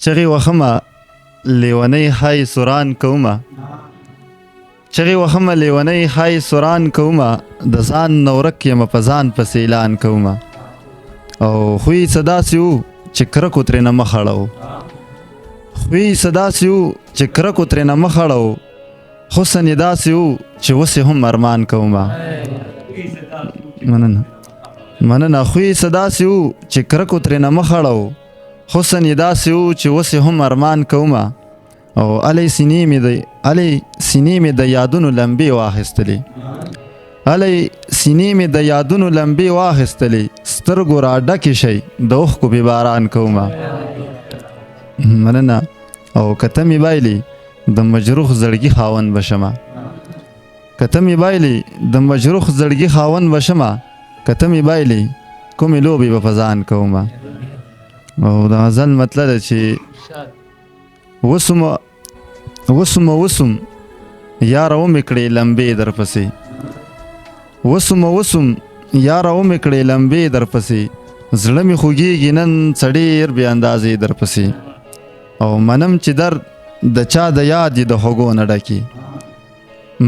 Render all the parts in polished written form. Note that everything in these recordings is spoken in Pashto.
چغې وهمه لیونۍ های سوران کومه چغې وهمه لیونۍ های سوران کومه د ځان نه ورک یم په ځان پسې اعلان کومه او خوی څه داسې و چې کرکو ترېنه مخ اړوو خوی څه داسې و چې کرکو ترېنه مخ اړوو حسن یې داسې و چې اوس یې هم ارمان کومه مننه خوی څه داسې و چې کرکو ترېنه مخ اړوو حسن یې داسې و چې اوس یې هم ارمان کومه او الی سینې مې د یادونو لمبې واخیستلې الی سینې مې د یادونو لمبې واخیستلې سترګو را ډکې شي د اوښکو بې باران کومه مننه او کته مې بایلي د مجروح زړګي خاوند بشمه کته مې بایلي د مجروح زړګي خاوند بشمه کته مې بایلي کومې لوبې به په ځان کومه او د غزل مطلب ده چې وسم یاره ومې کړې لمبې در پسې وسم یاره ومې کړې لمبې در پسې زړه مې خوږېږي نن څه ډېر بې اندازې در پسې او منم چې درد د چا د یاد یې د خوږو نه ډکي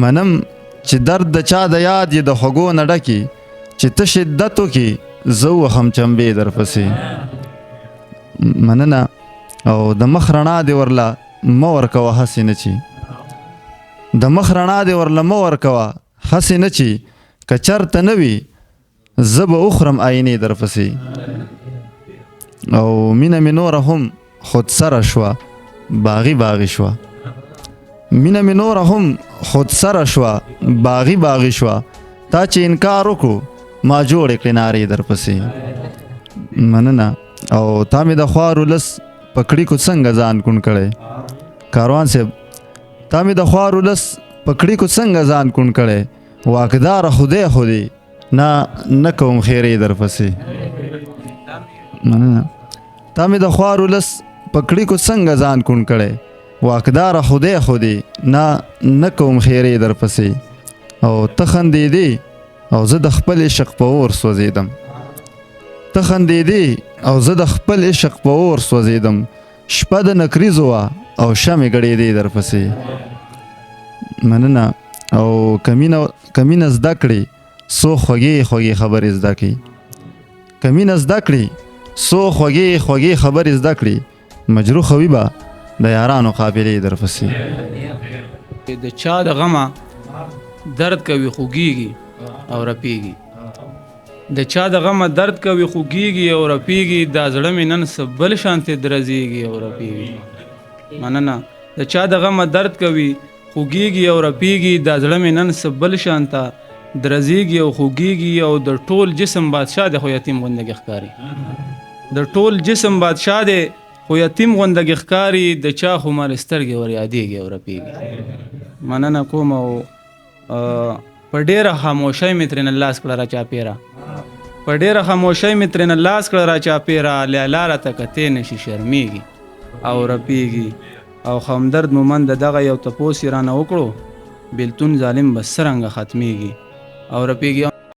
منم چې درد د چا د یاد یې د خوږو نه ډکي چې ته شدت وکې زه وهم چمبې در پسې مننه او د مخ رڼا دې ورله مه ورکوه هسې نه چې د مخ رڼا دې ورله مه ورکوه هسې نه چې که چرته نه وي زه به وخورم آینې در پسې او مینه مې نوره هم خودسره شوه باغي شوه مینه مې نوره هم خودسره شوه باغي شوه تا چې انکار وکړو ما جوړې کړې نارې در پسې مننه او تا مې د خوار ولس په کړیکو څنګه ځان کون کړی کاروان صاحب تا مې د خوار ولس په کړیکو څنګه ځان کون کړی واکداره خدای خودی نه کوم خیرې در پسې مننه تا مې د خوار ولس په کړیکو څنګه ځان کون کړی واکداره خدای خودی نه کوم خیرې در پسې او ته خندېدې او زه د خپل عشق په اور سوځېدم ته خندېدې او زه د خپل عشق په اور سوځېدم شپه د نکریزو وه او شمې ګړېدې در پسې مننه او کمینه زده کړې څو خوږې خبرې زده کړي کمینه زده کړې څو خوږې خبرې زده کړي مجروح وي به د یارانو قابلې در پسې د چا د غمه درد کوي خوږېږي او رپېږي د چا د غمه درد کوي خوږېږي او رپېږي دا زړه مې نن څه بل شانتې درزېږي او رپېږي مننه د چا د غمه درد کوي خوږېږي او رپېږي دا زړه مې نن څه بل شانته درزېږي او خوږېږي او د ټول جسم بادشاه دی خو یتیم غوندګې ښکاري د ټول جسم بادشاه دی خو یتیم غوندګې ښکاري د چا خو مال سترګې ور یادېږي او رپېږي مننه کوم او په ډېره خاموشۍ مې ترېنه لاس کړه را چاپېره په ډېره خاموشۍ مې ترېنه لاس کړه را چاپېره لیلا راته کتې نشي شرمېږي او رپېږي او همدرد مومند د دغه یو تپوس یې رانه وکړو بېلتون ظالم به څرنګه ختمېږي او رپېږي